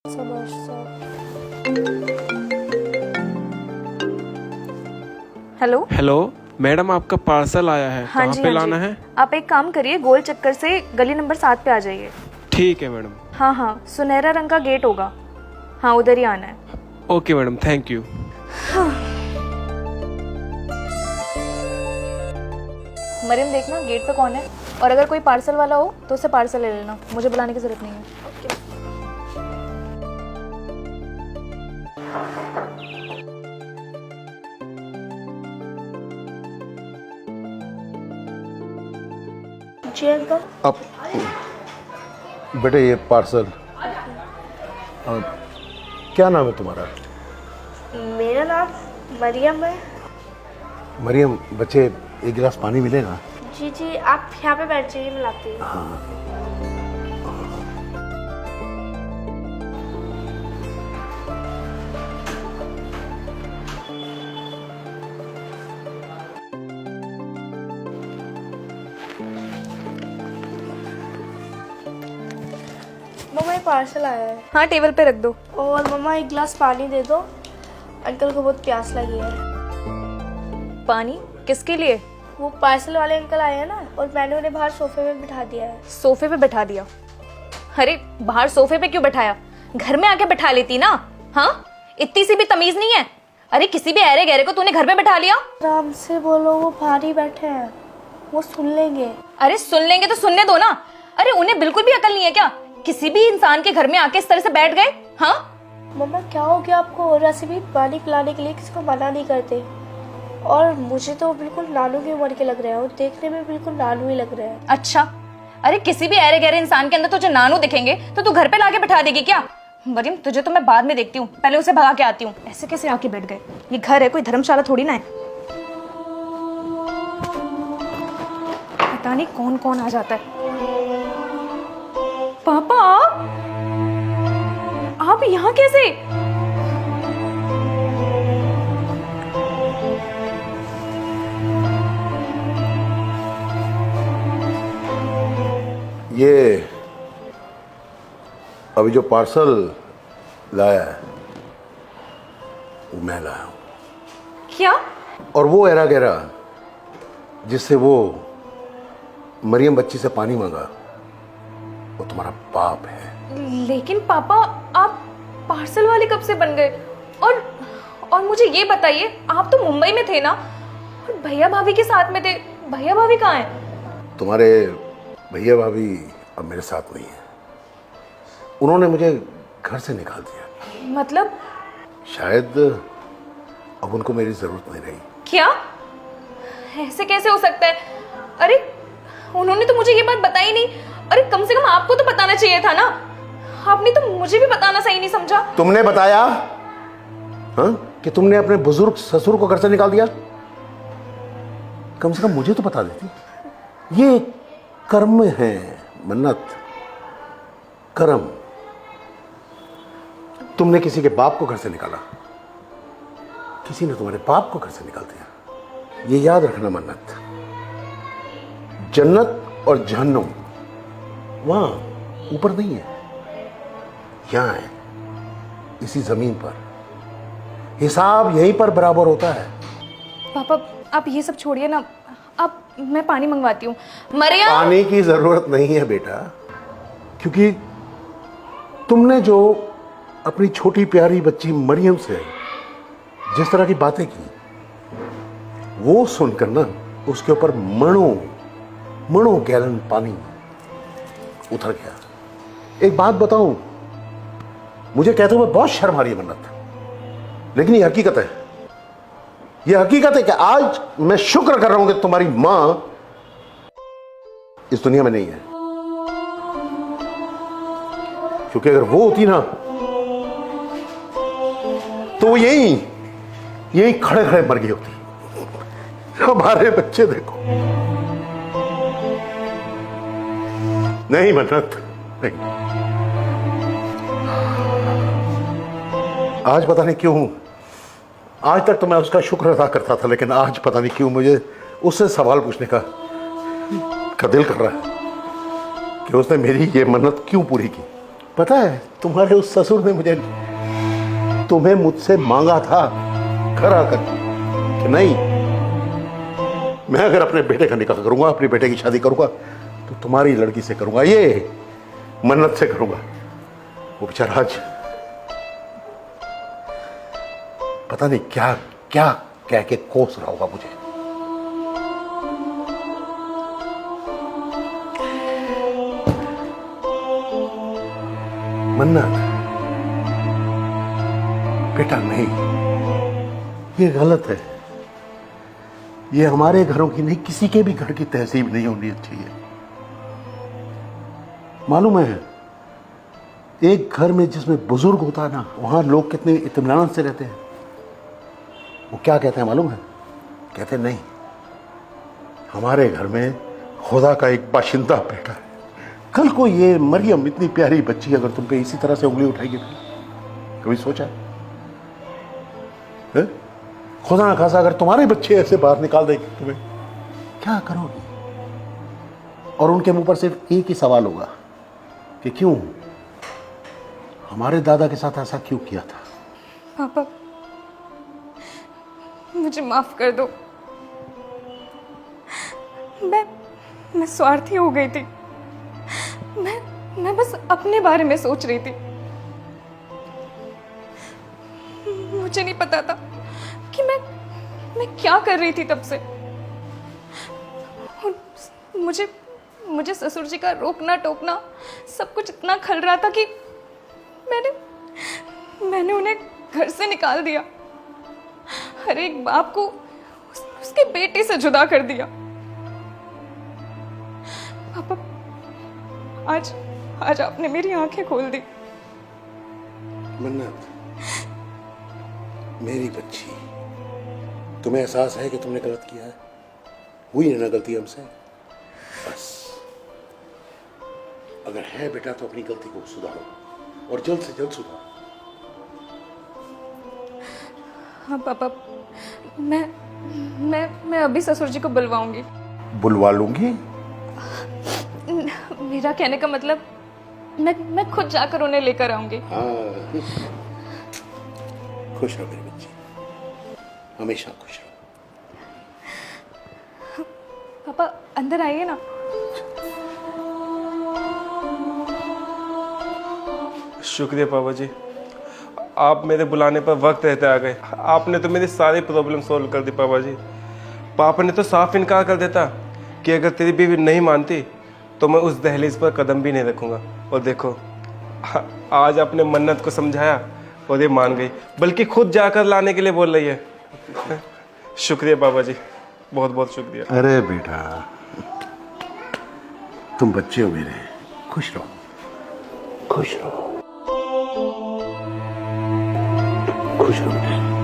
Hello hello madam, आपका parcel आया है। हाँ कहाँ जी, पे हाँ लाना जी। है? आप एक काम करिए, गोल चक्कर से गली नंबर 7 पे आ जाइए। ठीक है मैडम। हाँ हाँ, सुनहरा रंग का गेट होगा। हाँ, उधर ही आना है। Okay madam, thank you. Mariam, देखना गेट पे कौन है, और अगर कोई पार्सल वाला हो तो उससे पार्सल ले लेना, मुझे बुलाने की जरूरत नहीं है। जी अंकल। अब बेटे ये पार्सल, क्या नाम है तुम्हारा? मेरा नाम मरियम है। मरियम, बच्चे एक गिलास पानी मिलेगा? जी जी, आप यहाँ पे बैठ जाइए, मैं लाती हूँ। मम्मा, ये पार्सल आया है। हाँ, टेबल पे रख दो। और मम्मा, एक गिलास पानी दे दो, अंकल को बहुत प्यास लगी है। पानी किसके लिए? वो पार्सल वाले अंकल आए हैं ना, और मैंने उन्हें बाहर सोफे में बिठा दिया है। सोफे पे बैठा दिया? अरे बाहर सोफे पे क्यों बैठाया? घर में आके बैठा लेती ना। हाँ, इतनी सी भी तमीज नहीं है। अरे किसी भी ऐरे गहरे को तूने घर पे बैठा लिया। आराम से बोलो, वो बाहर ही बैठे हैं, वो सुन लेंगे। अरे सुन लेंगे तो सुनने दो ना। अरे उन्हें बिल्कुल भी अकल नहीं है क्या? किसी भी इंसान के घर में आके इस तरह से बैठ गए? हाँ मम्मा, क्या हो गया आपको? और ऐसे भी पानी पिलाने के लिए किसी को मना नहीं करते। और मुझे तो बिल्कुल नानू की उम्र के लग रहे हैं, और देखने में बिल्कुल नानू ही लग रहे हैं। अच्छा, अरे किसी भी ऐरे गहरे इंसान के अंदर तुझे नानू दिखेंगे तो तू घर पे लाके बैठा देगी क्या? मरियम, तुझे तो मैं बाद में देखती हूँ, पहले उसे भगा के आती हूँ। ऐसे कैसे आके बैठ गए? ये घर है, कोई धर्मशाला थोड़ी ना है। पता नहीं कौन कौन आ जाता है। पापा, आप यहाँ कैसे? ये अभी जो पार्सल लाया है वो मैं लाया हूँ। क्या? और वो एरा गहरा जिससे वो मरियम बच्ची से पानी मांगा, वो तुम्हारा बाप है। लेकिन पापा, आप पार्सल वाले कब से बन गए? और मुझे ये बताइए, आप तो मुंबई में थे ना, और भैया भाभी के साथ में थे। भैया भाभी कहाँ हैं? तुम्हारे भैया भाभी अब मेरे साथ नहीं है। उन्होंने मुझे घर से निकाल दिया। मतलब? शायद अब उनको मेरी जरूरत नहीं रही। क्या? ऐसे कैसे हो सकता है? अरे उन्होंने तो मुझे ये बात बताई नहीं। अरे कम से कम आपको तो बताना चाहिए था ना। आपने तो मुझे भी बताना सही नहीं समझा। तुमने बताया हाँ कि तुमने अपने बुजुर्ग ससुर को घर से निकाल दिया? कम से कम मुझे तो बता देती। ये कर्म है मन्नत, कर्म। तुमने किसी के बाप को घर से निकाला, किसी ने तुम्हारे बाप को घर से निकाल दिया। ये याद रखना मन्नत, जन्नत और जहन्नुम वहां ऊपर नहीं है, यहां है, इसी जमीन पर। हिसाब यहीं पर बराबर होता है। पापा, आप ये सब छोड़िए ना। अब मैं पानी मंगवाती हूँ। मरियम, पानी की जरूरत नहीं है बेटा, क्योंकि तुमने जो अपनी छोटी प्यारी बच्ची मरियम से जिस तरह की बातें की, वो सुनकर ना उसके ऊपर मणों गैलन पानी उतर गया। एक बात बताऊं, मुझे कहते हुए बहुत शर्म आ रही है मन्नत, लेकिन ये हकीकत है। ये हकीकत है कि आज मैं शुक्र कर रहा हूं कि तुम्हारी मां इस दुनिया में नहीं है, क्योंकि अगर वो होती ना तो वो यही खड़े खड़े मर गई होती। हमारे बच्चे देखो। नहीं मन्नत, नहीं। आज पता नहीं क्यों, आज तक तो मैं उसका शुक्र अदा करता था, लेकिन आज पता नहीं क्यों मुझे उससे सवाल पूछने का दिल कर रहा है कि उसने मेरी ये मन्नत क्यों पूरी की। पता है तुम्हारे उस ससुर ने तुम्हें मुझसे मांगा था घर आकर कि नहीं, मैं अगर अपने बेटे का निकाह करूंगा, अपने बेटे की शादी करूंगा तो तुम्हारी लड़की से करूंगा, ये मन्नत से करूंगा। वो बेचारा आज पता नहीं क्या क्या कह के कोस रहा होगा मुझे। मन्नत बेटा नहीं, ये गलत है। ये हमारे घरों की नहीं, किसी के भी घर की तहजीब नहीं होनी चाहिए। मालूम है एक घर में जिसमें बुजुर्ग होता है ना, वहां लोग कितने इत्मीनान से रहते हैं। वो क्या कहते हैं मालूम है? कहते हैं नहीं, हमारे घर में खुदा का एक बाशिंदा बेटा है। कल को ये मरियम इतनी प्यारी बच्ची अगर तुम पे इसी तरह से उंगली उठाएगी, कभी सोचा है? खुदा ना खासा अगर तुम्हारे बच्चे ऐसे बाहर निकाल देंगे, तुम्हें क्या करोगी? और उनके मुंह पर सिर्फ एक ही सवाल होगा कि क्यों, हमारे दादा के साथ ऐसा क्यों किया था? पापा मुझे माफ कर दो। मैं स्वार्थी हो गई थी। मैं बस अपने बारे में सोच रही थी। मुझे नहीं पता था कि मैं क्या कर रही थी तब से। और मुझे ससुर जी का रोकना टोकना सब कुछ इतना खल रहा था कि मैंने उन्हें घर से निकाल दिया। हर एक बाप को उसके बेटे से जुदा कर दिया। पापा आज आपने मेरी आंखें खोल दी। मन्नत मेरी बच्ची, तुम्हें एहसास है कि तुमने गलत किया है? हुई है ना गलती हमसे? बस अगर है बेटा तो अपनी गलती को सुधारो और जल्द से जल्द सुधारो। हाँ पापा, मैं अभी ससुर जी को बुलवाऊंगी। बुलवा लूंगी? मेरा कहने का मतलब मैं खुद जाकर उन्हें लेकर आऊंगी। हाँ, खुश रहो मेरी बच्ची, हमेशा खुश रहो। पापा अंदर आइए ना। शुक्रिया पापा जी, आप मेरे बुलाने पर वक्त रहते आ गए। आपने तो मेरी सारी प्रॉब्लम सॉल्व कर दी पापा जी। पापा ने तो साफ इनकार कर देता कि अगर तेरी बीवी नहीं मानती तो मैं उस दहलीज पर कदम भी नहीं रखूंगा। और देखो आज आपने मन्नत को समझाया और ये मान गई, बल्कि खुद जाकर लाने के लिए बोल रही है। शुक्रिया पापा जी, बहुत बहुत शुक्रिया। अरे बेटा, तुम बच्चे हो मेरे, खुश रहो, खुश रहो, खुश रहो बेटा।